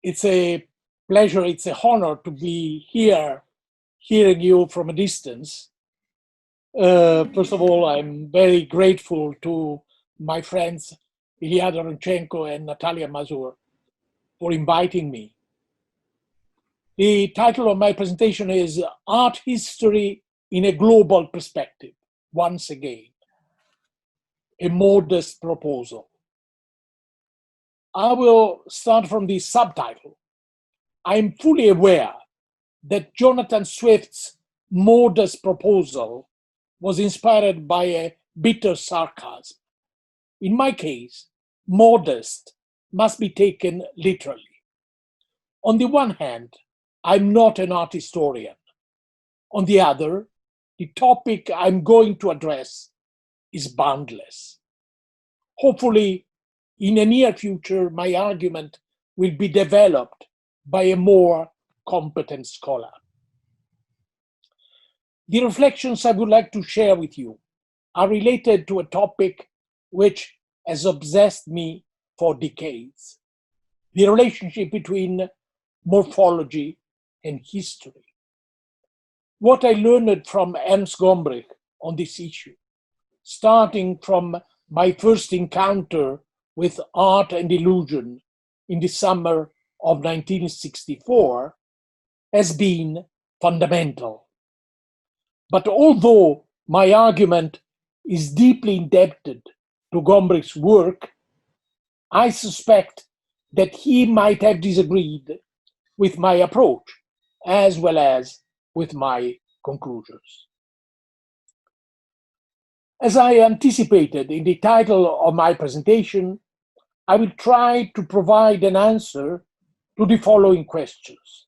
It's a pleasure, it's an honor to be here, hearing you from a distance. First of all, I'm very grateful to my friends Ilya Doronchenko and Natalia Mazur for inviting me. The title of my presentation is Art History in a Global Perspective, once again, a modest proposal. I will start from the subtitle. I'm fully aware that Jonathan Swift's modest proposal was inspired by a bitter sarcasm. In my case, modest must be taken literally. On the one hand, I'm not an art historian. On the other, the topic I'm going to address is boundless. Hopefully, in the near future, my argument will be developed by a more competent scholar. The reflections I would like to share with you are related to a topic which has obsessed me for decades: the relationship between morphology and history. What I learned from Ernst Gombrich on this issue, starting from my first encounter with art and illusion in the summer of 1964, has been fundamental. But although my argument is deeply indebted to Gombrich's work, I suspect that he might have disagreed with my approach as well as with my conclusions. As I anticipated in the title of my presentation, I will try to provide an answer to the following questions.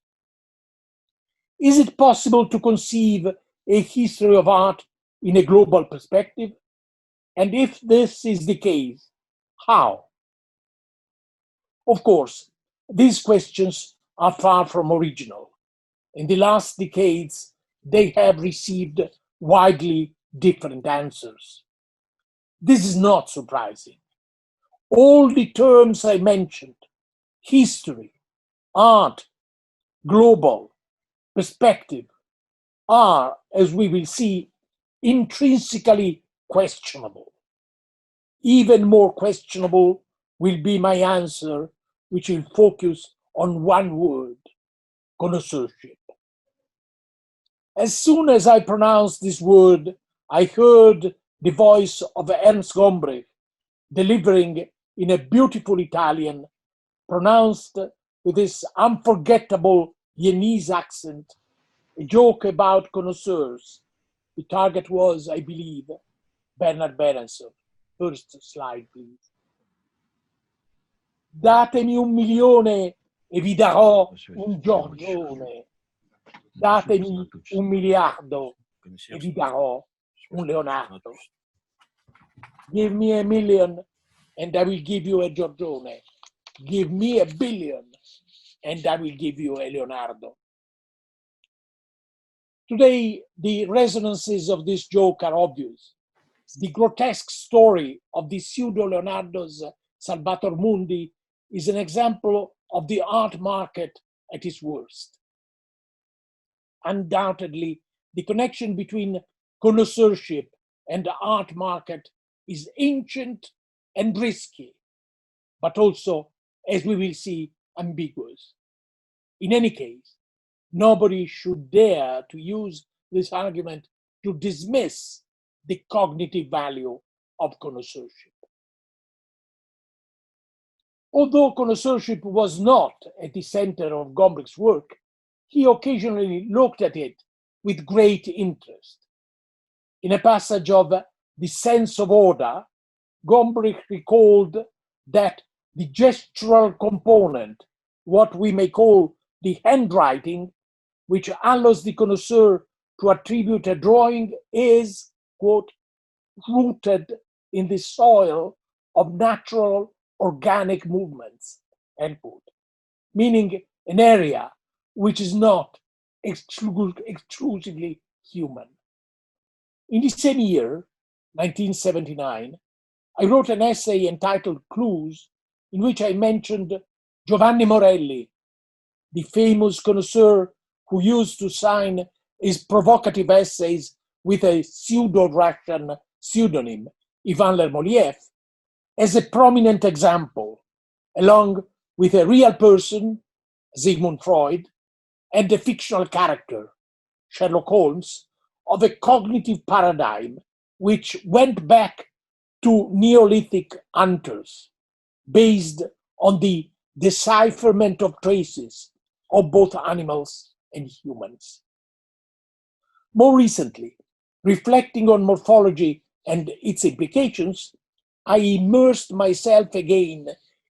Is it possible to conceive a history of art in a global perspective? And if this is the case, how? Of course, these questions are far from original. In the last decades, they have received widely different answers. This is not surprising. All the terms I mentioned, history, art, global, perspective, are, as we will see, intrinsically questionable. Even more questionable will be my answer, which will focus on one word: connoisseurship. As soon as I pronounced this word, I heard the voice of Ernst Gombrich delivering in a beautiful Italian, pronounced with his unforgettable Viennese accent, a joke about connoisseurs. The target was, I believe, Bernard Berenson. First slide, please. Datemi 1 milione e vi darò un Giorgione. Datemi 1 miliardo e vi darò un Leonardo. Give me 1 million and I will give you a Giorgione. Give me 1 billion and I will give you a Leonardo. Today, the resonances of this joke are obvious. The grotesque story of the pseudo-Leonardo's Salvator Mundi is an example of the art market at its worst. Undoubtedly, the connection between connoisseurship and the art market is ancient and risky, but also, as we will see, ambiguous. In any case, nobody should dare to use this argument to dismiss the cognitive value of connoisseurship. Although connoisseurship was not at the center of Gombrich's work, he occasionally looked at it with great interest. In a passage of The Sense of Order, Gombrich recalled that the gestural component, what we may call the handwriting, which allows the connoisseur to attribute a drawing, is, quote, rooted in the soil of natural organic movements, end quote, meaning an area which is not exclusively human. In the same year, 1979, I wrote an essay entitled Clues, in which I mentioned Giovanni Morelli the famous connoisseur who used to sign his provocative essays with a pseudo-Russian pseudonym, Ivan Lermoliev, as a prominent example, along with a real person, Sigmund Freud, and a fictional character, Sherlock Holmes, of a cognitive paradigm which went back to Neolithic hunters, based on the decipherment of traces of both animals and humans. More recently, reflecting on morphology and its implications, I immersed myself again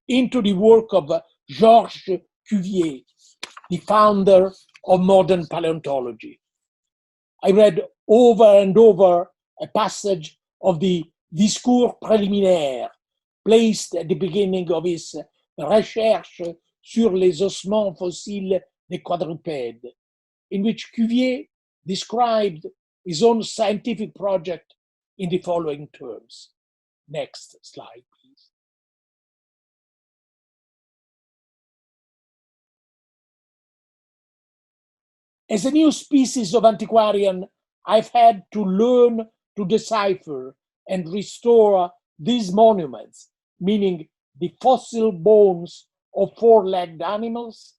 into the work of George Cuvier, the founder of modern paleontology. I read over and over a passage of the Discours préliminaire placed at the beginning of his Recherches sur les ossements fossiles des quadrupèdes, in which Cuvier described his own scientific project in the following terms. Next slide, please. As a new species of antiquarian, I've had to learn to decipher and restore these monuments, meaning the fossil bones of four-legged animals,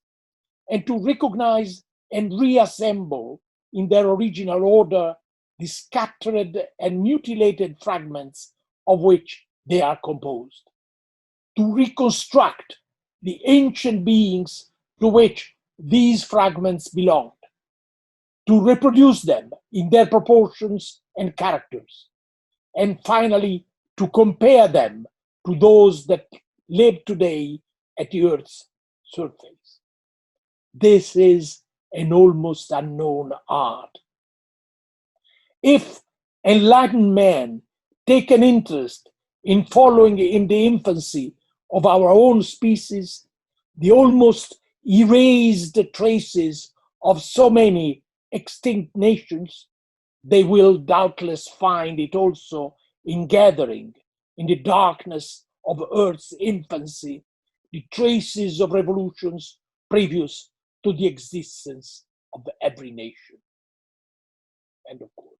and to recognize and reassemble in their original order the scattered and mutilated fragments of which they are composed, to reconstruct the ancient beings to which these fragments belonged, to reproduce them in their proportions and characters, and finally to compare them to those that live today at the Earth's surface. This is an almost unknown art. If enlightened men take an interest in following in the infancy of our own species the almost erased traces of so many extinct nations, they will doubtless find it also in gathering, in the darkness of Earth's infancy, the traces of revolutions previous to the existence of every nation. End of quote.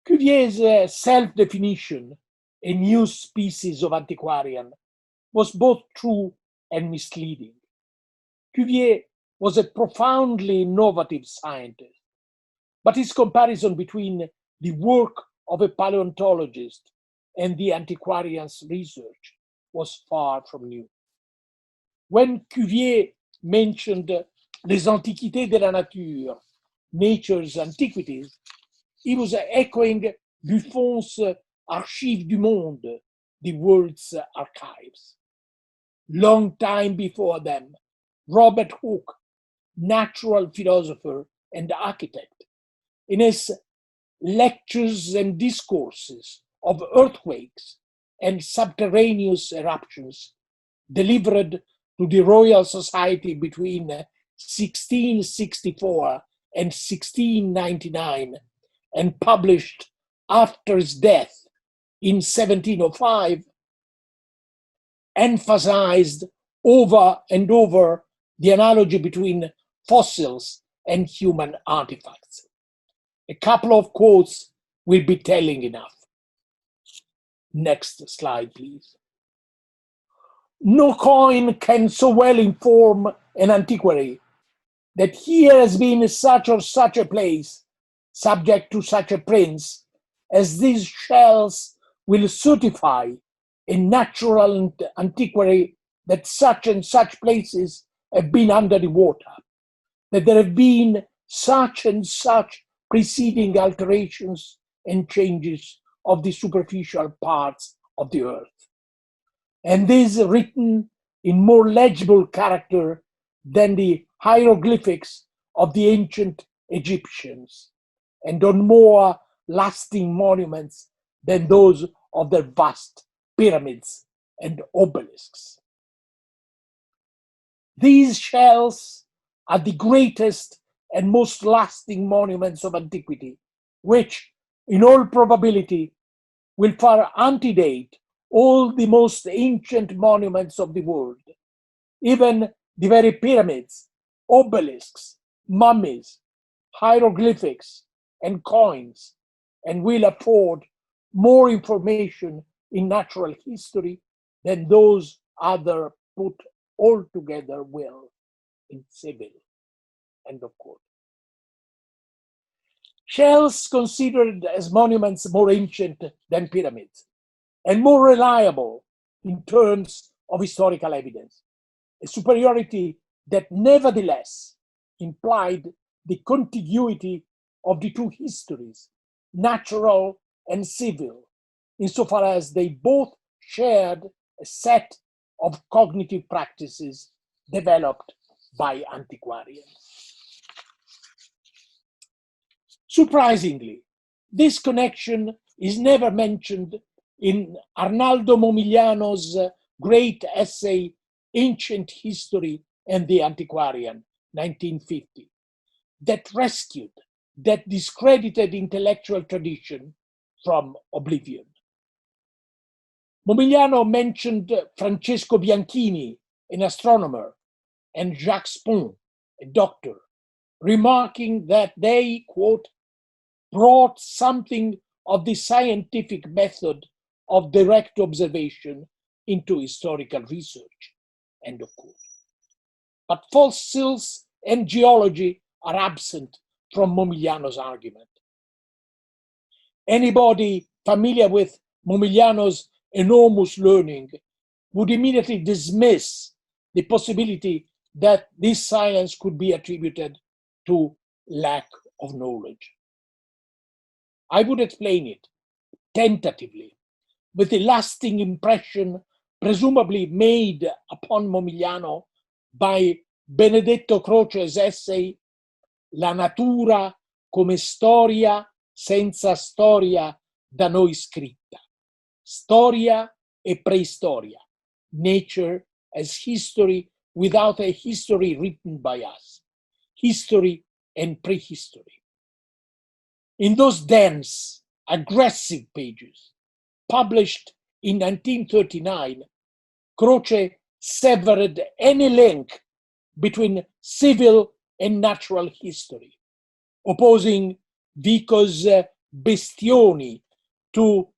Cuvier's self-definition, a new species of antiquarian, was both true and misleading. Cuvier was a profoundly innovative scientist, but his comparison between the work of a paleontologist and the antiquarian's research was far from new. When Cuvier mentioned les antiquités de la nature, nature's antiquities, he was echoing Buffon's Archives du Monde, the world's archives. Long time before them, Robert Hooke, natural philosopher and architect, in his lectures and discourses of earthquakes and subterraneous eruptions, delivered to the Royal Society between 1664 and 1699, and published after his death in 1705, emphasized over and over the analogy between fossils and human artifacts. A couple of quotes will be telling enough. Next slide, please. No coin can so well inform an antiquary that here has been such or such a place, subject to such a prince, as these shells will certify a natural antiquary that such and such places have been under the water, that there have been such and such preceding alterations and changes of the superficial parts of the earth. And this is written in more legible character than the hieroglyphics of the ancient Egyptians, and on more lasting monuments than those of their vast pyramids and obelisks. These shells are the greatest and most lasting monuments of antiquity, which, in all probability, will far antedate all the most ancient monuments of the world, even the very pyramids, obelisks, mummies, hieroglyphics, and coins, and will afford more information in natural history than those other put all together will in civil. End of quote. Shells considered as monuments more ancient than pyramids and more reliable in terms of historical evidence, a superiority that nevertheless implied the contiguity of the two histories, natural and civil, insofar as they both shared a set of cognitive practices developed by antiquarians. Surprisingly, this connection is never mentioned in Arnaldo Momigliano's great essay, Ancient History and the Antiquarian, 1950, that rescued that discredited intellectual tradition from oblivion. Momigliano mentioned Francesco Bianchini, an astronomer, and Jacques Spon, a doctor, remarking that they, quote, brought something of the scientific method of direct observation into historical research, end of quote. But fossils and geology are absent from Momigliano's argument. Anybody familiar with Momigliano's enormous learning would immediately dismiss the possibility that this science could be attributed to lack of knowledge. I would explain it tentatively with the lasting impression presumably made upon Momigliano by Benedetto Croce's essay La natura come storia senza storia da noi scritta. Storia e preistoria. Nature as history without a history written by us. History and prehistory. In those dense, aggressive pages, published in 1939, Croce severed any link between civil and natural history, opposing Vico's bestioni to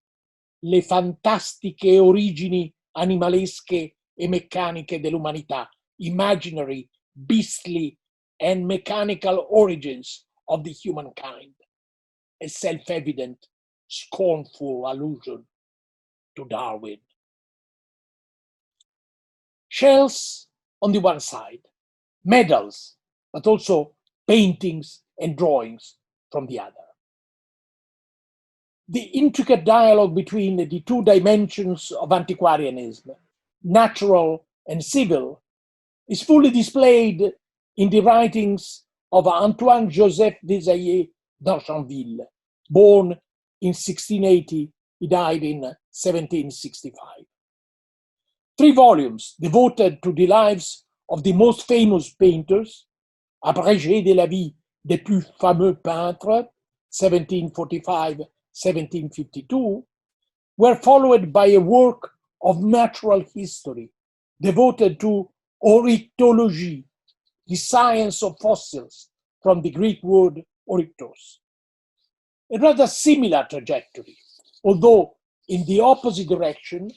le fantastiche origini animalesche e meccaniche dell'umanità, imaginary, beastly, and mechanical origins of the humankind, a self-evident, scornful allusion to Darwin. Shells on the one side, medals, but also paintings and drawings from the other. The intricate dialogue between the two dimensions of antiquarianism, natural and civil, is fully displayed in the writings of Antoine-Joseph Dezailler d'Argenville, born in 1680, he died in 1765. 3 volumes devoted to the lives of the most famous painters, abrégé de la vie des plus fameux peintres, 1745-1752, were followed by a work of natural history devoted to oryctology, the science of fossils, from the Greek word oryctos. A rather similar trajectory, although in the opposite direction,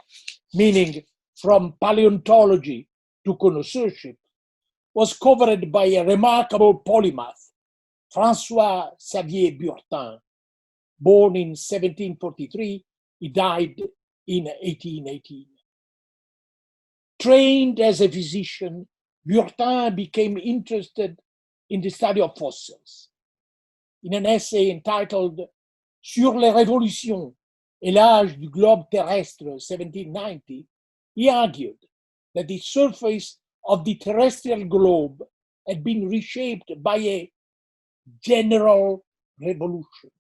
meaning from paleontology to connoisseurship, was covered by a remarkable polymath, François-Xavier de Burtin. Born in 1743, he died in 1818. Trained as a physician, Burtin became interested in the study of fossils. In an essay entitled Sur les révolutions et l'âge du globe terrestre, 1790, he argued that the surface of the terrestrial globe had been reshaped by a general revolution,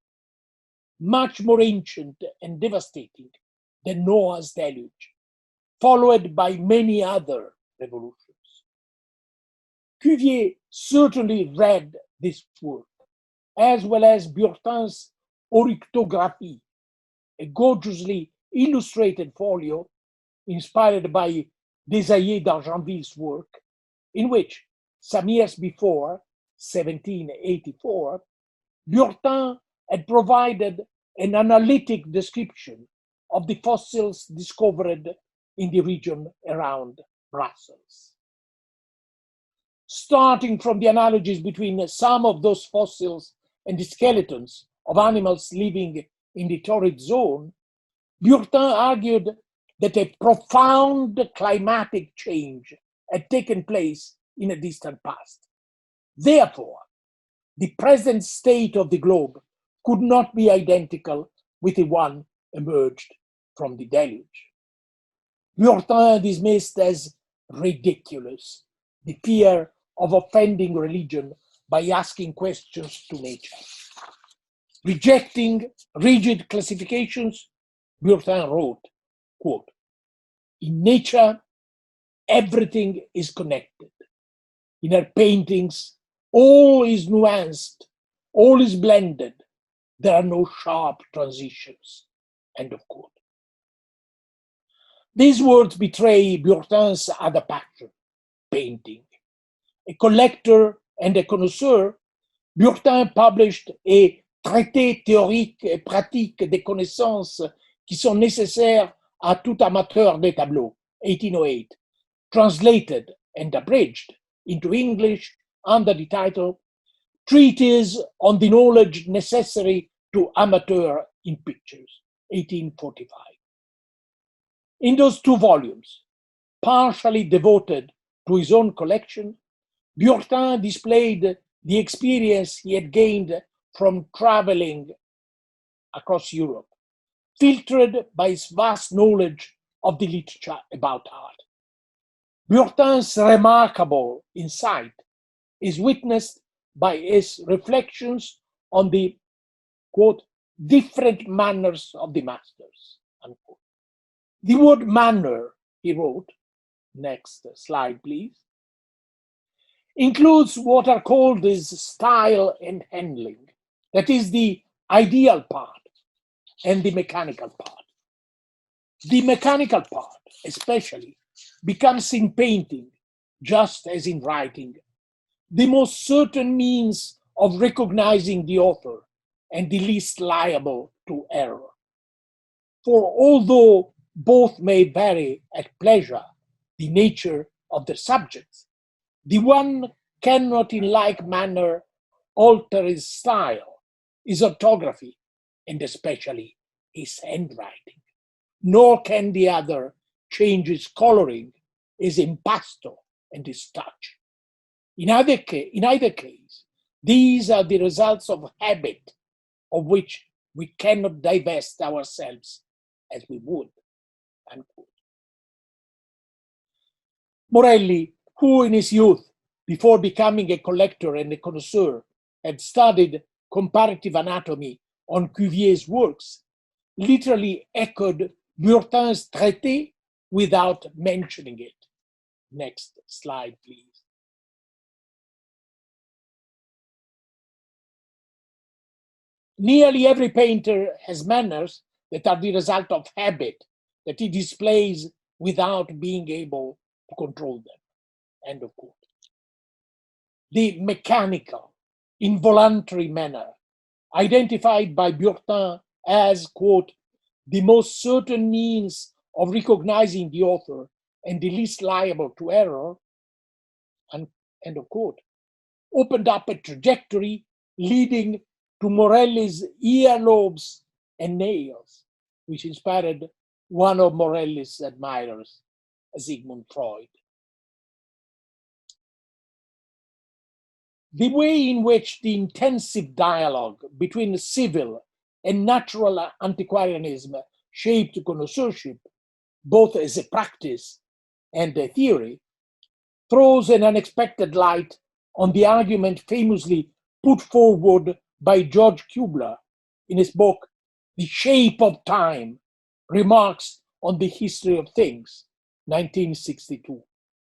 much more ancient and devastating than Noah's deluge, followed by many other revolutions. Cuvier certainly read this work, as well as Burtin's Oryctographie, a gorgeously illustrated folio inspired by Dezailler d'Argenville's work, in which, some years before, 1784, Burtin had provided an analytic description of the fossils discovered in the region around Brussels. Starting from the analogies between some of those fossils and the skeletons of animals living in the torrid zone, Burtin argued that a profound climatic change had taken place in a distant past. Therefore, the present state of the globe could not be identical with the one emerged from the deluge. Burtin dismissed as ridiculous the fear of offending religion by asking questions to nature. Rejecting rigid classifications, Burtin wrote, quote, "In nature, everything is connected. In her paintings, all is nuanced, all is blended. There are no sharp transitions." End of quote. These words betray Burtin's other passion, painting. A collector and a connoisseur, Burtin published a traité théorique et pratique des connaissances qui sont nécessaires à tout amateur des tableaux, 1808, translated and abridged into English under the title Treatise on the Knowledge Necessary to Amateur in Pictures, 1845. In those two volumes, partially devoted to his own collection, Burtin displayed the experience he had gained from traveling across Europe, filtered by his vast knowledge of the literature about art. Burtin's remarkable insight is witnessed by his reflections on the, quote, different manners of the masters, unquote. The word manner, he wrote, next slide please, includes what are called his style and handling, that is the ideal part and the mechanical part. The mechanical part, especially, becomes in painting, just as in writing, the most certain means of recognizing the author and the least liable to error. For although both may vary at pleasure the nature of the subjects, the one cannot in like manner alter his style, his orthography, and especially his handwriting, nor can the other change his coloring, his impasto, and his touch. In either case, these are the results of habit, of which we cannot divest ourselves as we would. Unquote. Morelli, who in his youth, before becoming a collector and a connoisseur, had studied comparative anatomy on Cuvier's works, literally echoed Burtin's traité without mentioning it. Next slide, please. Nearly every painter has manners that are the result of habit that he displays without being able to control them. End of quote. The mechanical, involuntary manner, identified by Burtin as, quote, the most certain means of recognizing the author and the least liable to error, end of quote, opened up a trajectory leading to Morelli's earlobes and nails, which inspired one of Morelli's admirers, Sigmund Freud. The way in which the intensive dialogue between civil and natural antiquarianism shaped connoisseurship, both as a practice and a theory, throws an unexpected light on the argument famously put forward by George Kubler in his book, The Shape of Time, Remarks on the History of Things, 1962.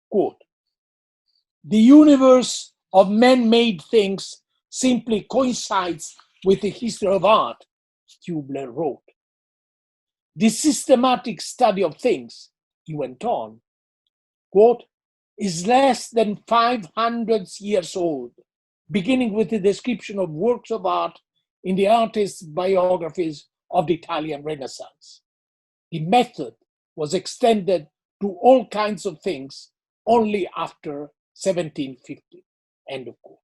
Quote, "The universe of man-made things simply coincides with the history of art," Kubler wrote. "The systematic study of things," he went on, quote, is less than 500 years old, beginning with the description of works of art in the artists' biographies of the Italian Renaissance. The method was extended to all kinds of things only after 1750. End of quote.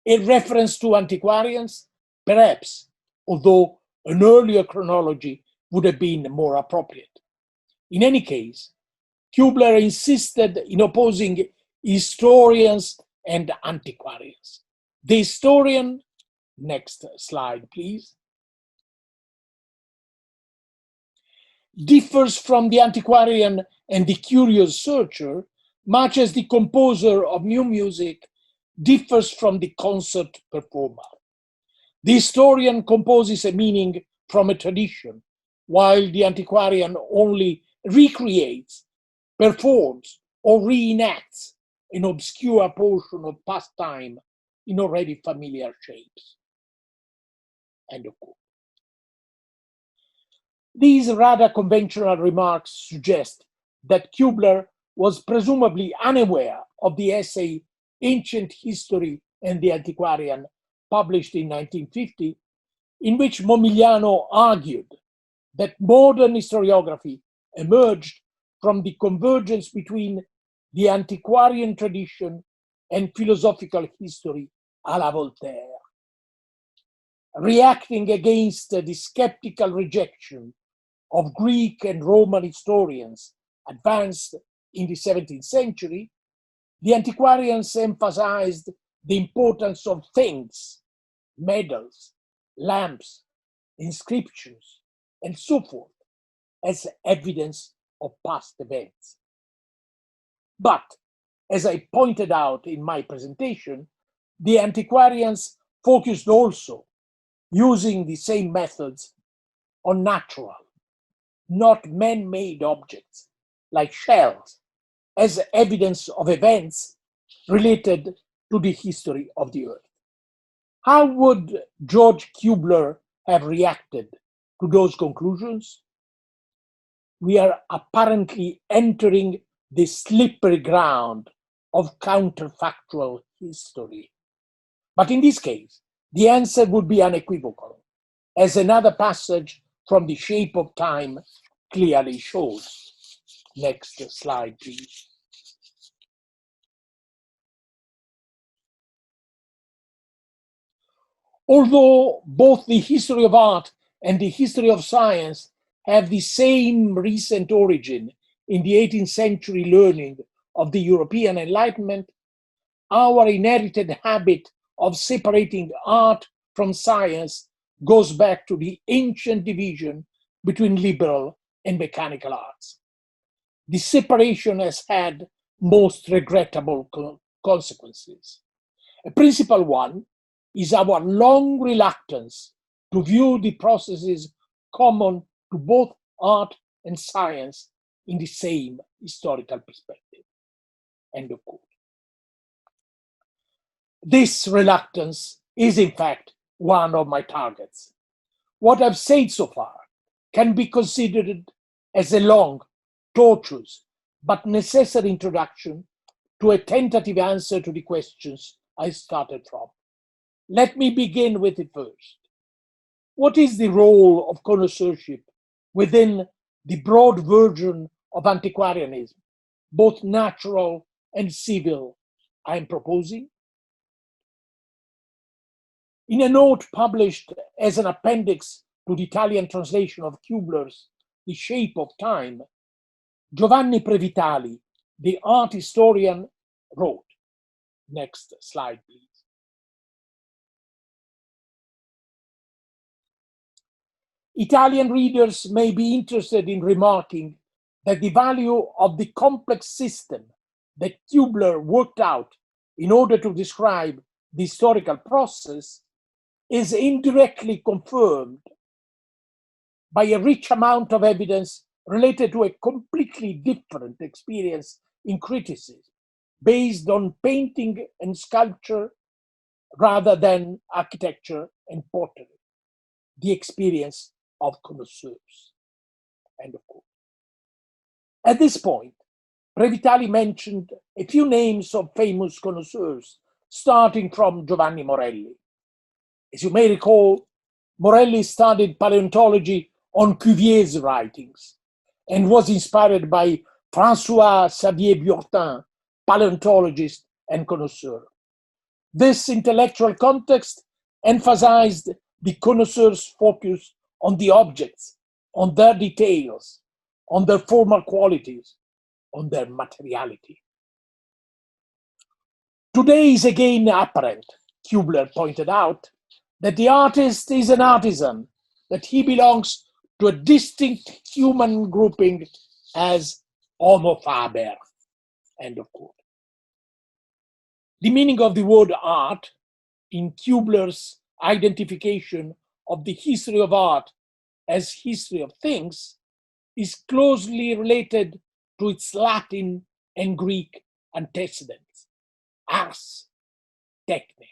A reference to antiquarians, perhaps, although an earlier chronology would have been more appropriate. In any case, Kubler insisted in opposing historians and antiquarians. The historian, next slide please, differs from the antiquarian and the curious searcher, much as the composer of new music differs from the concert performer. The historian composes a meaning from a tradition, while the antiquarian only recreates, performs, or reenacts an obscure portion of past time in already familiar shapes. End of quote. These rather conventional remarks suggest that Kubler was presumably unaware of the essay Ancient History and the Antiquarian, published in 1950, in which Momigliano argued that modern historiography emerged from the convergence between the antiquarian tradition and philosophical history à la Voltaire. Reacting against the skeptical rejection of Greek and Roman historians advanced in the 17th century, the antiquarians emphasized the importance of things, medals, lamps, inscriptions, and so forth, as evidence of past events. But, as I pointed out in my presentation, the antiquarians focused also, using the same methods, on natural, not man-made objects, like shells, as evidence of events related to the history of the Earth. How would George Kubler have reacted to those conclusions? We are apparently entering the slippery ground of counterfactual history. But in this case, the answer would be unequivocal, as another passage from The Shape of Time clearly shows. Next slide, please. Although both the history of art and the history of science have the same recent origin in the 18th century learning of the European Enlightenment, our inherited habit of separating art from science goes back to the ancient division between liberal and mechanical arts. The separation has had most regrettable consequences. A principal one is our long reluctance to view the processes common to both art and science in the same historical perspective. End of quote. This reluctance is, in fact, one of my targets. What I've said so far can be considered as a long, tortuous, but necessary introduction to a tentative answer to the questions I started from. Let me begin with it first. What is the role of connoisseurship within the broad version of antiquarianism, both natural and civil, I am proposing? In a note published as an appendix to the Italian translation of Kubler's The Shape of Time, Giovanni Previtali, the art historian, wrote, next slide please. Italian readers may be interested in remarking that the value of the complex system that Kubler worked out in order to describe the historical process is indirectly confirmed by a rich amount of evidence related to a completely different experience in criticism, based on painting and sculpture rather than architecture and pottery, the experience of connoisseurs. End of quote. At this point, Previtali mentioned a few names of famous connoisseurs, starting from Giovanni Morelli. As you may recall, Morelli studied paleontology on Cuvier's writings and was inspired by François-Xavier de Burtin, paleontologist and connoisseur. This intellectual context emphasized the connoisseur's focus on the objects, on their details, on their formal qualities, on their materiality. Today is again apparent, Kubler pointed out, that the artist is an artisan, that he belongs to a distinct human grouping as Homo faber. End of quote. The meaning of the word art in Kubler's identification of the history of art as history of things is closely related to its Latin and Greek antecedents, ars, techne.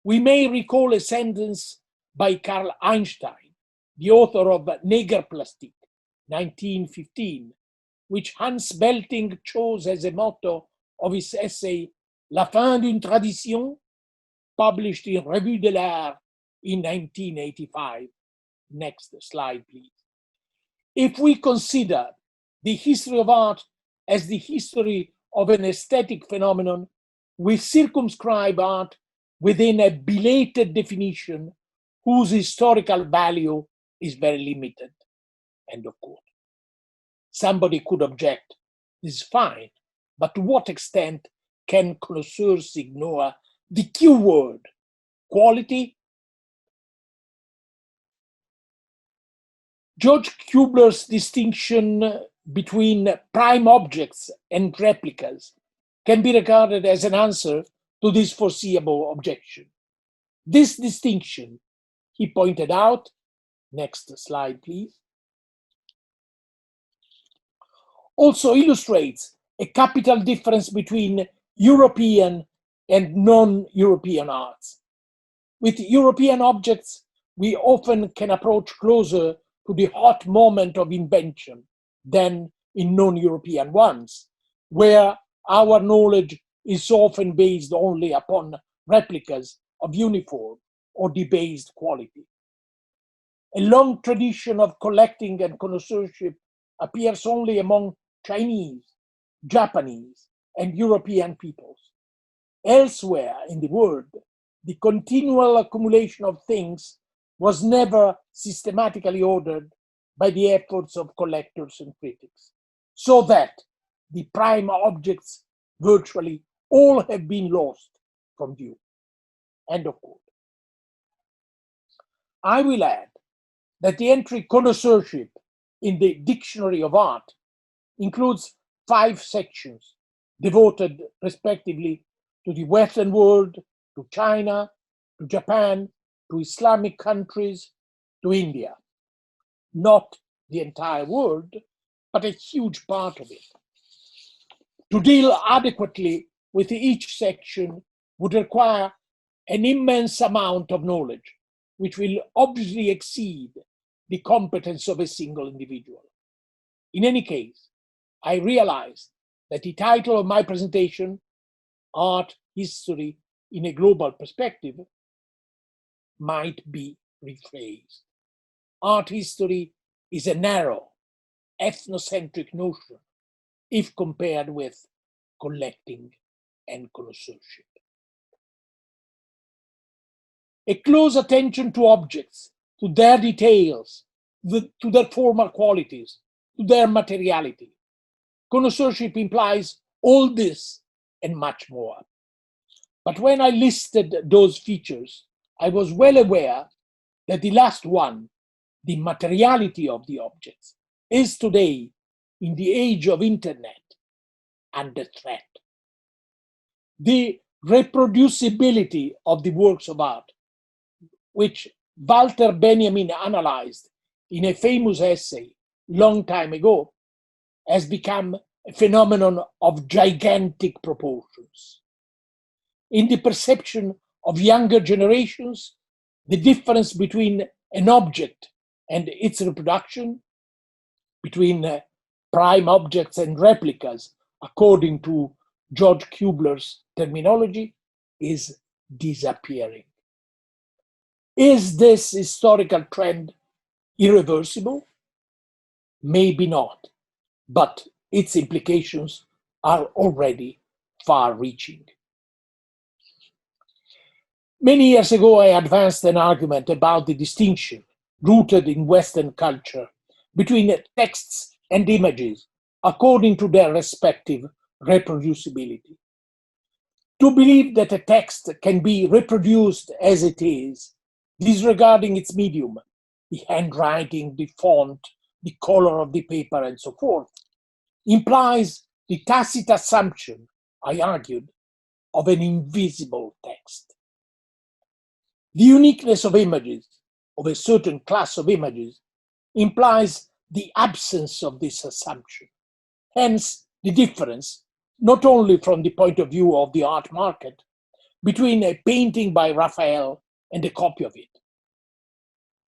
We may recall a sentence by Carl Einstein, the author of Negerplastik, 1915, which Hans Belting chose as a motto of his essay La fin d'une tradition, published in Revue de l'Art in 1985. Next slide, please. If we consider the history of art as the history of an aesthetic phenomenon, we circumscribe art within a belated definition whose historical value is very limited. End of quote. Somebody could object, this is fine, but to what extent can connoisseurs ignore the Q word, quality? George Kubler's distinction between prime objects and replicas can be regarded as an answer to this foreseeable objection. This distinction, he pointed out, next slide please, also illustrates a capital difference between European and non-European arts. With European objects, we often can approach closer to the hot moment of invention than in non-European ones, where our knowledge is often based only upon replicas of uniform or debased quality. A long tradition of collecting and connoisseurship appears only among Chinese, Japanese, and European peoples. Elsewhere in the world, the continual accumulation of things was never systematically ordered by the efforts of collectors and critics, so that the prime objects virtually all have been lost from view. End of quote. I will add that the entry connoisseurship in the Dictionary of Art includes 5 sections devoted respectively to the Western world, to China, to Japan, to Islamic countries, to India. Not the entire world, but a huge part of it. To deal adequately with each section would require an immense amount of knowledge, which will obviously exceed the competence of a single individual. In any case, I realized that the title of my presentation, Art History in a Global Perspective, might be rephrased. Art history is a narrow, ethnocentric notion if compared with collecting and connoisseurship. A close attention to objects, to their details, to their formal qualities, to their materiality. Connoisseurship implies all this and much more. But when I listed those features, I was well aware that the last one, the materiality of the objects, is today, in the age of internet, under threat. The reproducibility of the works of art, which Walter Benjamin analyzed in a famous essay long time ago, has become a phenomenon of gigantic proportions. In the perception of younger generations, the difference between an object and its reproduction, between prime objects and replicas, according to George Kubler's terminology, is disappearing. Is this historical trend irreversible? Maybe not, but its implications are already far-reaching. Many years ago, I advanced an argument about the distinction rooted in Western culture between texts and images according to their respective reproducibility. To believe that a text can be reproduced as it is, disregarding its medium, the handwriting, the font, the color of the paper, and so forth, implies the tacit assumption, I argued, of an invisible text. The uniqueness of images, of a certain class of images, implies the absence of this assumption. Hence, the difference, not only from the point of view of the art market, between a painting by Raphael and a copy of it.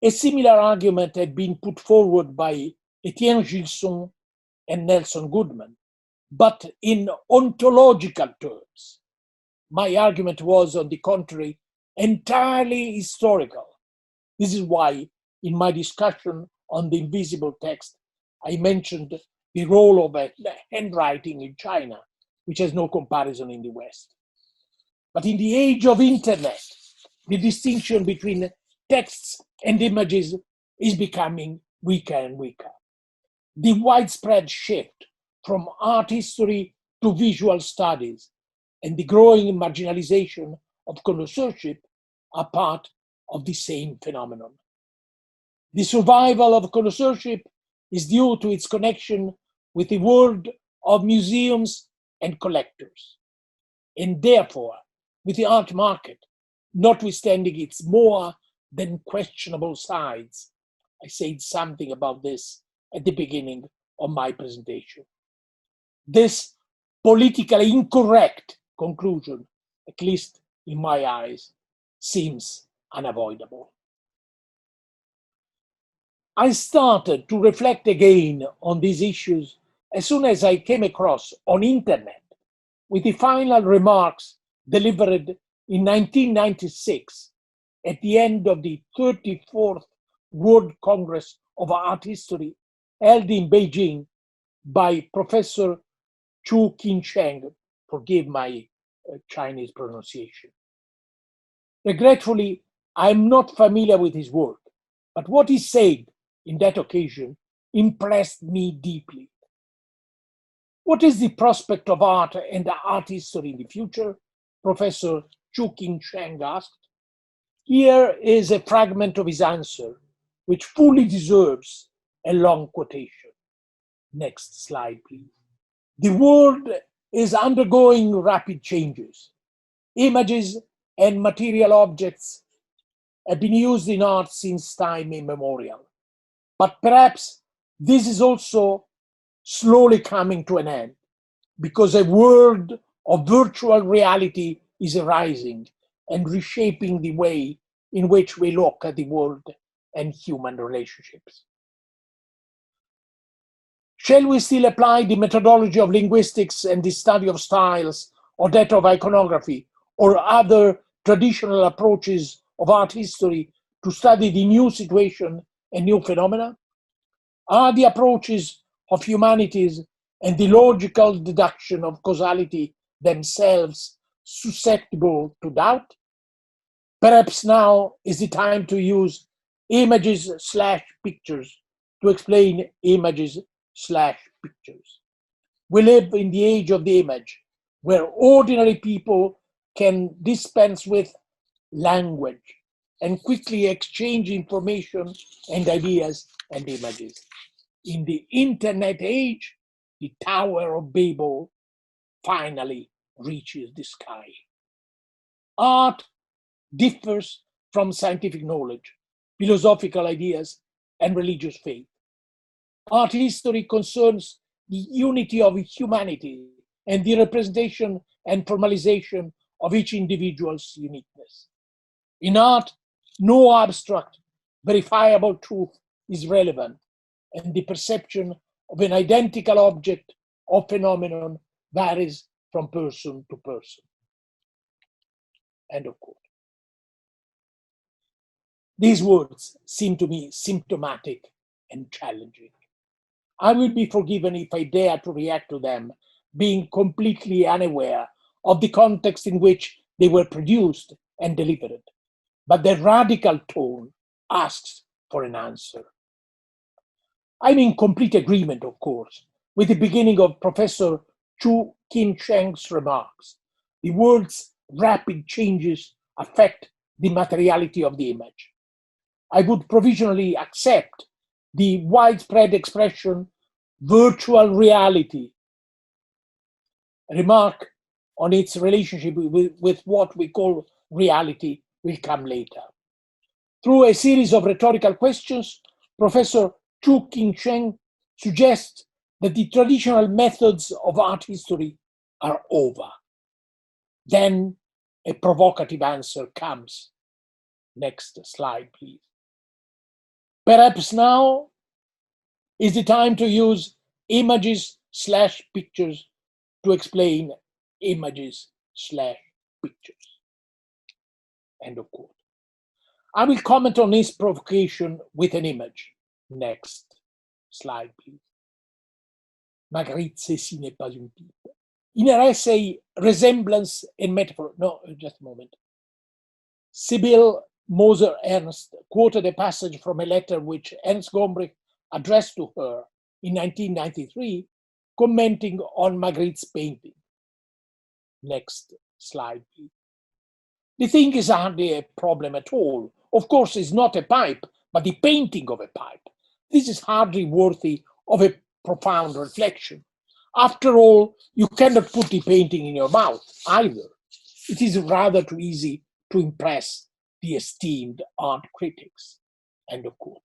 A similar argument had been put forward by Etienne Gilson and Nelson Goodman, but in ontological terms. My argument was, on the contrary, entirely historical. This is why, in my discussion on the invisible text, I mentioned the role of handwriting in China, which has no comparison in the West. But in the age of internet, the distinction between texts and images is becoming weaker and weaker. The widespread shift from art history to visual studies and the growing marginalization of connoisseurship are part of the same phenomenon. The survival of connoisseurship is due to its connection with the world of museums and collectors, and therefore with the art market, notwithstanding its more than questionable sides. I said something about this at the beginning of my presentation. This politically incorrect conclusion, at least in my eyes, seems unavoidable. I started to reflect again on these issues as soon as I came across on internet with the final remarks delivered in 1996 at the end of the 34th World Congress of Art History held in Beijing by Professor Chu Qinsheng, forgive my Chinese pronunciation. Regretfully, I am not familiar with his work, but what he said in that occasion impressed me deeply. What is the prospect of art and art history in the future? Professor Chu Qinsheng asked. Here is a fragment of his answer, which fully deserves a long quotation. Next slide, please. The world is undergoing rapid changes. Images and material objects have been used in art since time immemorial. But perhaps this is also slowly coming to an end, because a world of virtual reality is arising and reshaping the way in which we look at the world and human relationships. Shall we still apply the methodology of linguistics and the study of styles, or that of iconography, or other traditional approaches of art history to study the new situation and new phenomena? Are the approaches of humanities and the logical deduction of causality themselves susceptible to doubt? Perhaps now is the time to use images/pictures to explain images/pictures. We live in the age of the image, where ordinary people can dispense with language and quickly exchange information and ideas and images. In the internet age, the Tower of Babel finally reaches the sky. Art differs from scientific knowledge, philosophical ideas, and religious faith. Art history concerns the unity of humanity and the representation and formalization of each individual's uniqueness. In art, no abstract, verifiable truth is relevant, and the perception of an identical object or phenomenon varies from person to person. End of quote. These words seem to me symptomatic and challenging. I will be forgiven if I dare to react to them, being completely unaware of the context in which they were produced and delivered. But their radical tone asks for an answer. I'm in complete agreement, of course, with the beginning of Professor Chu Qin-Sheng's remarks. The world's rapid changes affect the materiality of the image. I would provisionally accept the widespread expression virtual reality, remark on its relationship with what we call reality will come later. Through a series of rhetorical questions, Professor Chu Qin-Sheng suggests that the traditional methods of art history are over. Then a provocative answer comes. Next slide, please. Perhaps now is the time to use images/pictures to explain images/pictures. End of quote. I will comment on this provocation with an image. Next slide, please. Magritte, ceci n'est pas une pipe. In her essay, Resemblance and Metaphor, no, just a moment. Sibylle Moser-Ernst quoted a passage from a letter which Ernst Gombrich addressed to her in 1993, commenting on Magritte's painting. Next slide, please. The thing is hardly a problem at all. Of course, it's not a pipe, but the painting of a pipe. This is hardly worthy of a profound reflection. After all, you cannot put the painting in your mouth either. It is rather too easy to impress the esteemed art critics. End of quote.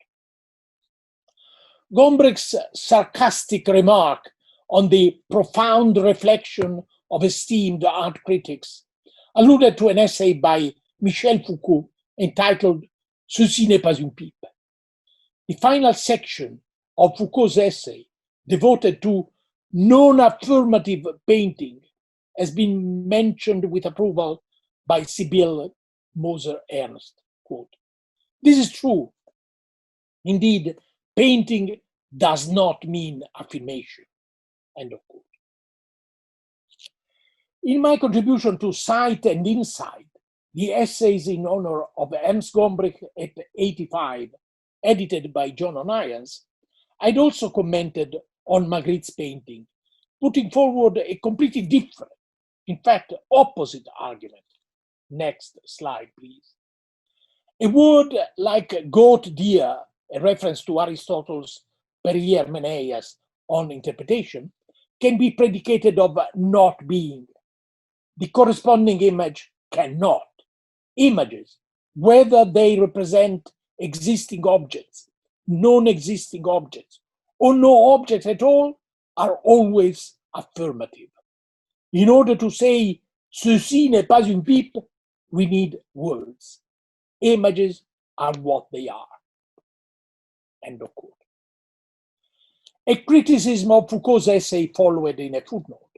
Gombrich's sarcastic remark on the profound reflection of esteemed art critics alluded to an essay by Michel Foucault entitled Ceci n'est pas une pipe. The final section of Foucault's essay, devoted to non-affirmative painting, has been mentioned with approval by Sibylle Moser-Ernst. Quote, "This is true. Indeed, painting does not mean affirmation." End of quote. In my contribution to Sight and Insight, the essays in honor of Ernst Gombrich at 85, edited by John O'Nyans, I'd also commented on Magritte's painting, putting forward a completely different, in fact, opposite argument. Next slide, please. A word like goat deer, a reference to Aristotle's Perihermeneias on interpretation, can be predicated of not being. The corresponding image cannot. Images, whether they represent existing objects, non-existing objects, or no object at all, are always affirmative. In order to say ceci n'est pas une pipe, we need words. Images are what they are. End of quote. A criticism of Foucault's essay followed in a footnote.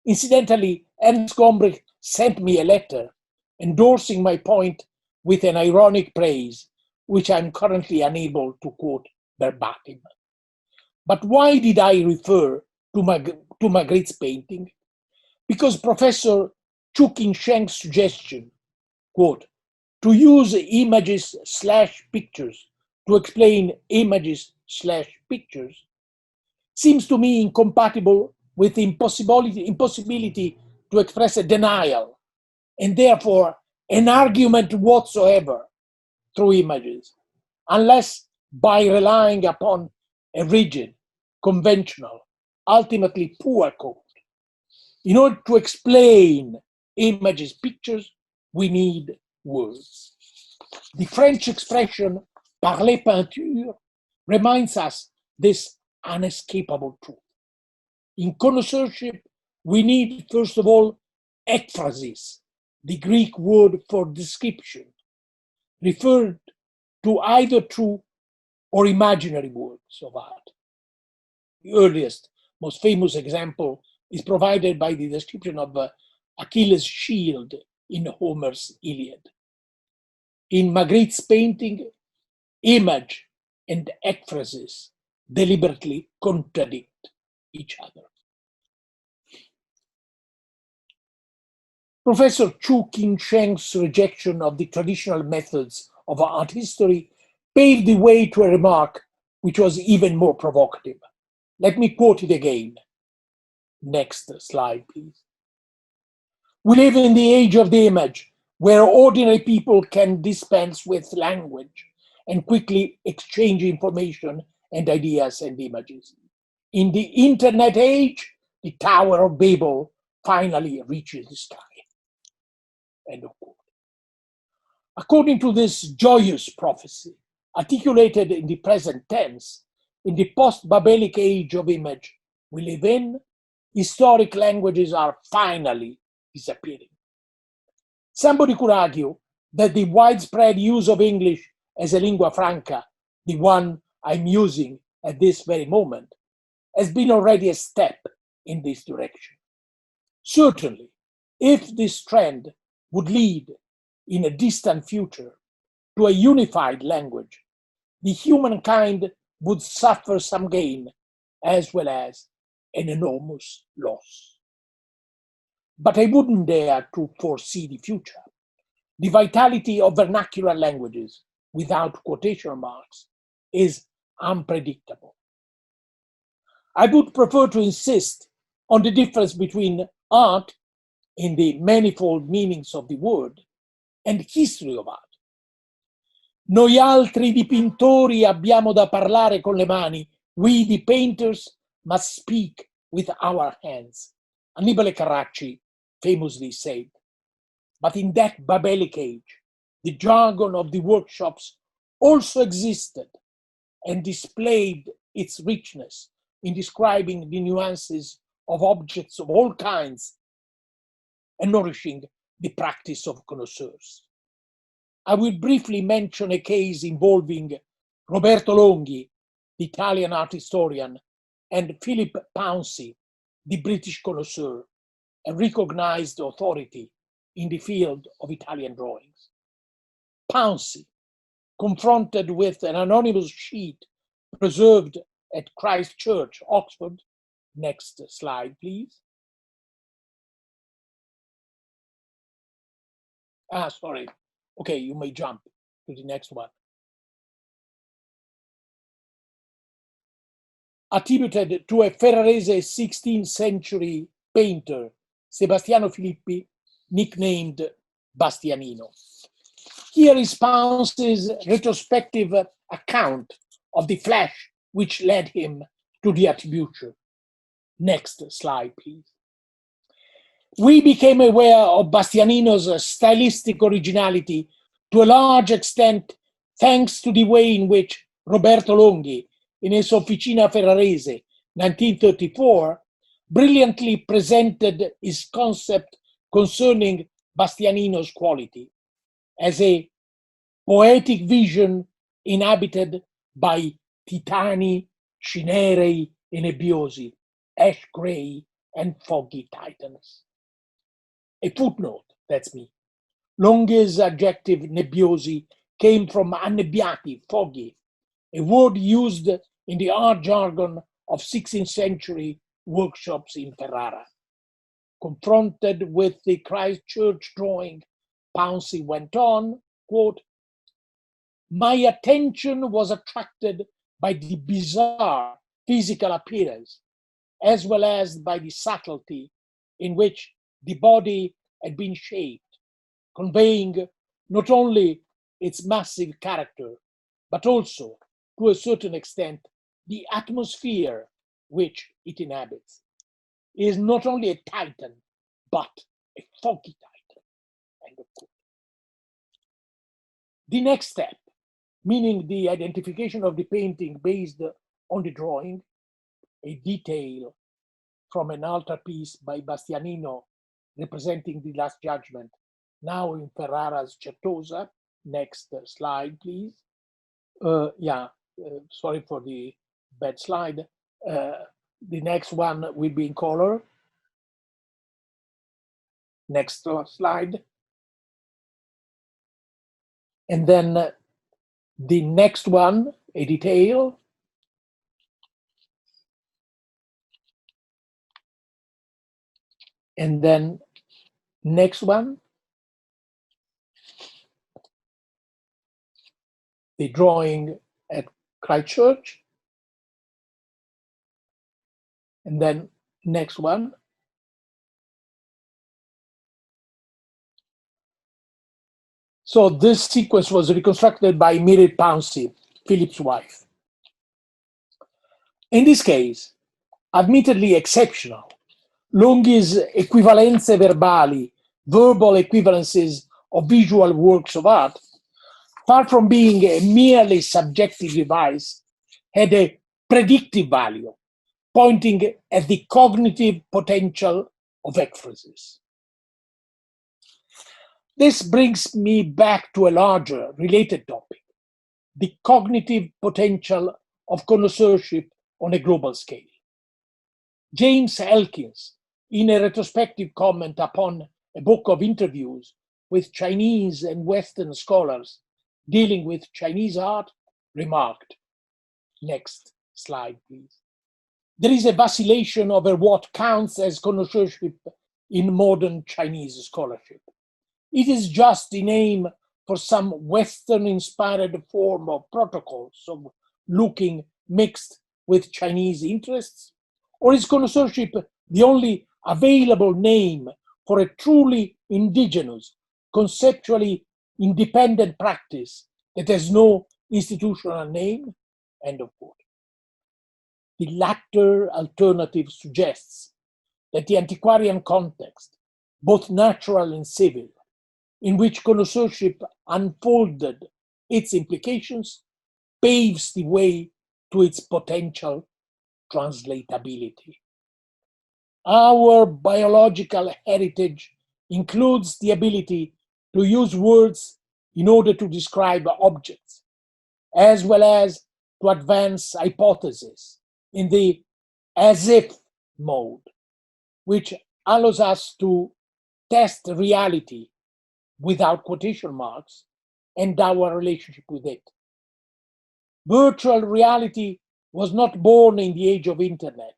Incidentally, Ernst Gombrich sent me a letter endorsing my point with an ironic praise, which I'm currently unable to quote verbatim. But why did I refer to Magritte's painting? Because Professor Chu Qin-Sheng's suggestion, quote, to use images/pictures to explain images/pictures, seems to me incompatible with the impossibility to express a denial, and therefore an argument whatsoever through images, unless by relying upon a rigid, conventional, ultimately poor code. In order to explain images, pictures, we need words. The French expression parler peinture reminds us this unescapable truth. In connoisseurship, we need, first of all, ekphrasis, the Greek word for description, referred to either true or imaginary works of art. The earliest, most famous example is provided by the description of Achilles' shield in Homer's Iliad. In Magritte's painting, image and ekphrasis deliberately contradict each other. Professor Chu Qing-sheng's rejection of the traditional methods of art history paved the way to a remark which was even more provocative. Let me quote it again. Next slide, please. We live in the age of the image, where ordinary people can dispense with language and quickly exchange information and ideas and images. In the internet age, the Tower of Babel finally reaches the sky. End of quote. According to this joyous prophecy, articulated in the present tense, in the post-Babelic age of image we live in, historic languages are finally disappearing. Somebody could argue that the widespread use of English as a lingua franca, the one I'm using at this very moment, has been already a step in this direction. Certainly, if this trend would lead in a distant future to a unified language, the humankind would suffer some gain as well as an enormous loss. But I wouldn't dare to foresee the future. The vitality of vernacular languages without quotation marks is unpredictable. I would prefer to insist on the difference between art, in the manifold meanings of the word, and history of art. Noi altri dipintori abbiamo da parlare con le mani. We, the painters, must speak with our hands. Annibale Carracci famously said. But in that Babelic age, the jargon of the workshops also existed and displayed its richness in describing the nuances of objects of all kinds and nourishing the practice of connoisseurs. I will briefly mention a case involving Roberto Longhi, the Italian art historian, and Philip Pouncey, the British connoisseur, a recognized authority in the field of Italian drawings. Pouncey, confronted with an anonymous sheet preserved at Christ Church, Oxford. Next slide, please. Sorry. Okay, you may jump to the next one. Attributed to a Ferrarese 16th century painter, Sebastiano Filippi, nicknamed Bastianino. Here is Pouncey's retrospective account of the flash which led him to the attribution. Next slide, please. We became aware of Bastianino's stylistic originality to a large extent thanks to the way in which Roberto Longhi, in his Officina Ferrarese, 1934, brilliantly presented his concept concerning Bastianino's quality as a poetic vision inhabited by titani, cinerei e nebbiosi, ash gray and foggy titans. A footnote, that's me. Longhi's adjective nebbiosi came from annebbiati, foggy, a word used in the art jargon of 16th century workshops in Ferrara. Confronted with the Christ Church drawing, Pouncey went on, quote, "My attention was attracted by the bizarre physical appearance, as well as by the subtlety in which the body had been shaped, conveying not only its massive character, but also, to a certain extent, the atmosphere which it inhabits. It is not only a titan, but a foggy titan." End of quote. The next step, meaning the identification of the painting based on the drawing, a detail from an altarpiece by Bastianino representing the Last Judgment, now in Ferrara's Certosa. Next slide, please. Sorry for the bad slide. The next one will be in color. Next slide. And then the next one, a detail. And then next one, the drawing at Christchurch. And then next one. So this sequence was reconstructed by Miriam Pouncey, Philip's wife. In this case, admittedly exceptional, Longhi's equivalenze verbali, verbal equivalences of visual works of art, far from being a merely subjective device, had a predictive value, pointing at the cognitive potential of ekphrasis. This brings me back to a larger, related topic, the cognitive potential of connoisseurship on a global scale. James Elkins, in a retrospective comment upon a book of interviews with Chinese and Western scholars dealing with Chinese art, remarked, next slide, please. There is a vacillation over what counts as connoisseurship in modern Chinese scholarship. It is just the name for some Western-inspired form of protocols of looking mixed with Chinese interests? Or is connoisseurship the only available name for a truly indigenous, conceptually independent practice that has no institutional name? End of quote. The latter alternative suggests that the antiquarian context, both natural and civil, in which connoisseurship unfolded its implications, paves the way to its potential translatability. Our biological heritage includes the ability to use words in order to describe objects, as well as to advance hypotheses in the as-if mode, which allows us to test reality without quotation marks and our relationship with it. Virtual reality was not born in the age of internet,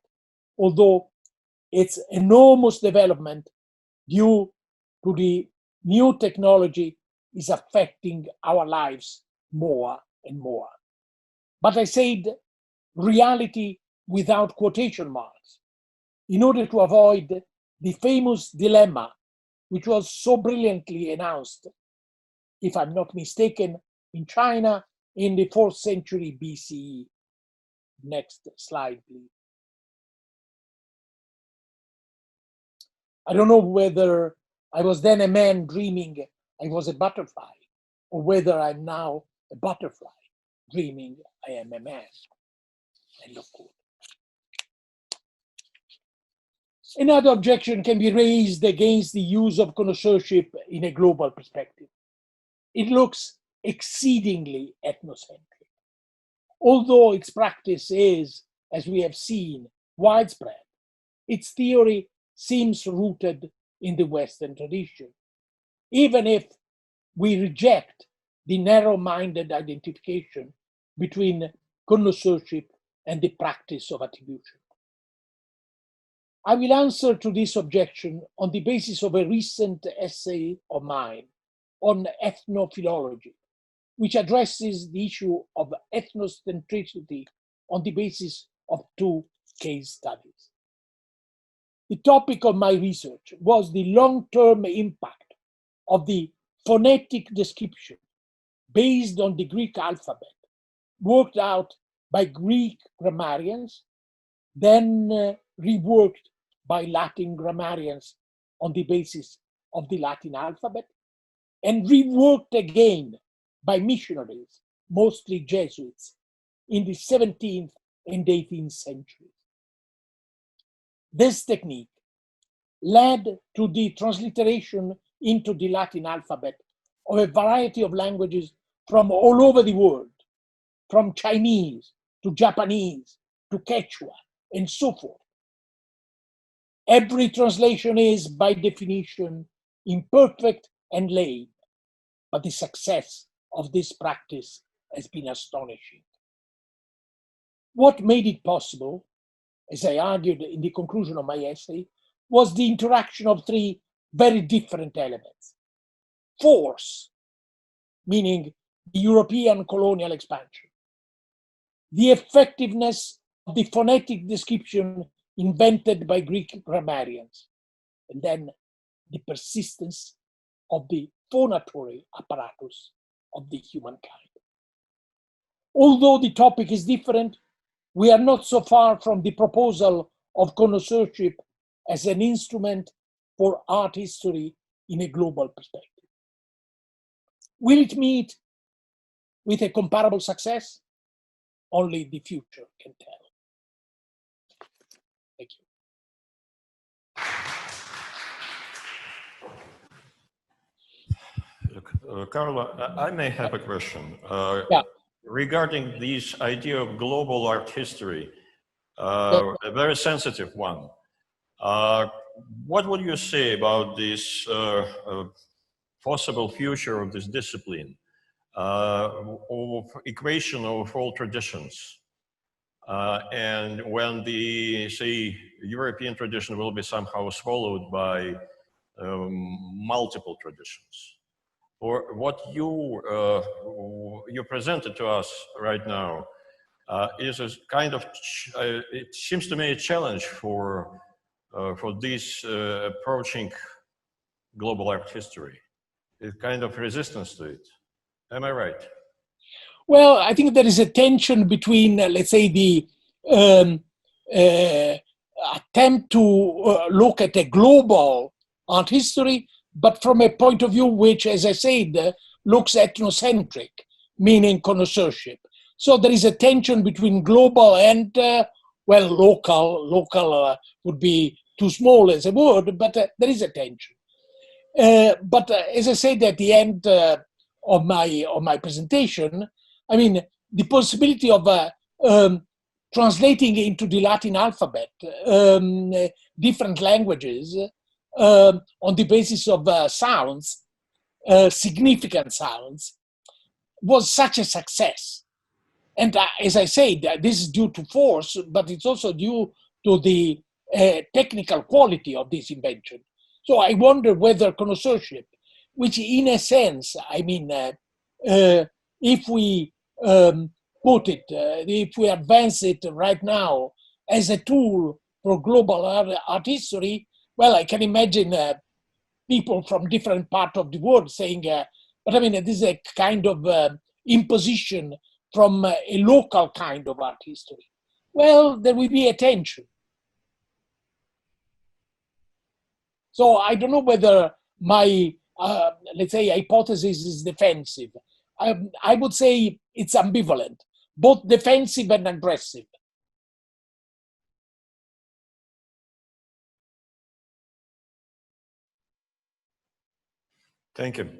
although its enormous development due to the new technology is affecting our lives more and more. But I said reality without quotation marks in order to avoid the famous dilemma which was so brilliantly announced, if I'm not mistaken, in China in the 4th century BCE. Next slide, please. I don't know whether I was then a man dreaming I was a butterfly, or whether I'm now a butterfly dreaming I am a man. End of quote. Another objection can be raised against the use of connoisseurship in a global perspective. It looks exceedingly ethnocentric. Although its practice is, as we have seen, widespread, its theory seems rooted in the Western tradition, even if we reject the narrow-minded identification between connoisseurship and the practice of attribution. I will answer to this objection on the basis of a recent essay of mine on ethnophilology, which addresses the issue of ethnocentricity on the basis of 2 case studies. The topic of my research was the long-term impact of the phonetic description based on the Greek alphabet, worked out by Greek grammarians, then reworked by Latin grammarians on the basis of the Latin alphabet, and reworked again by missionaries, mostly Jesuits, in the 17th and 18th centuries. This technique led to the transliteration into the Latin alphabet of a variety of languages from all over the world, from Chinese to Japanese to Quechua and so forth. Every translation is, by definition, imperfect and lame, but the success of this practice has been astonishing. What made it possible, as I argued in the conclusion of my essay, was the interaction of three very different elements. Force, meaning the European colonial expansion. The effectiveness of the phonetic description invented by Greek grammarians. And then the persistence of the phonatory apparatus of the humankind. Although the topic is different, we are not so far from the proposal of connoisseurship as an instrument for art history in a global perspective. Will it meet with a comparable success? Only the future can tell. Thank you. Look, Carlo, I may have a question. Yeah. Regarding this idea of global art history, a very sensitive one. What would you say about this possible future of this discipline, of equation of all traditions? And when the, say, European tradition will be somehow swallowed by multiple traditions? Or what you presented to us right now is a kind of, it seems to me, a challenge for this approaching global art history. It's kind of resistance to it. Am I right? Well, I think there is a tension between, let's say, the attempt to look at a global art history, but from a point of view which, as I said, looks ethnocentric, meaning connoisseurship. So there is a tension between global and, well, local. Local would be too small as a word, but there is a tension. But as I said at the end of my presentation, I mean, the possibility of translating into the Latin alphabet different languages on the basis of sounds, significant sounds, was such a success. And as I said, this is due to force, but it's also due to the technical quality of this invention. So I wonder whether connoisseurship, which in a sense, I mean, if we put it, if we advance it right now as a tool for global art history, well, I can imagine people from different parts of the world saying, but I mean, this is a kind of imposition from a local kind of art history. Well, there will be a tension. So I don't know whether my, let's say, hypothesis is defensive. I would say it's ambivalent, both defensive and aggressive. Thank you.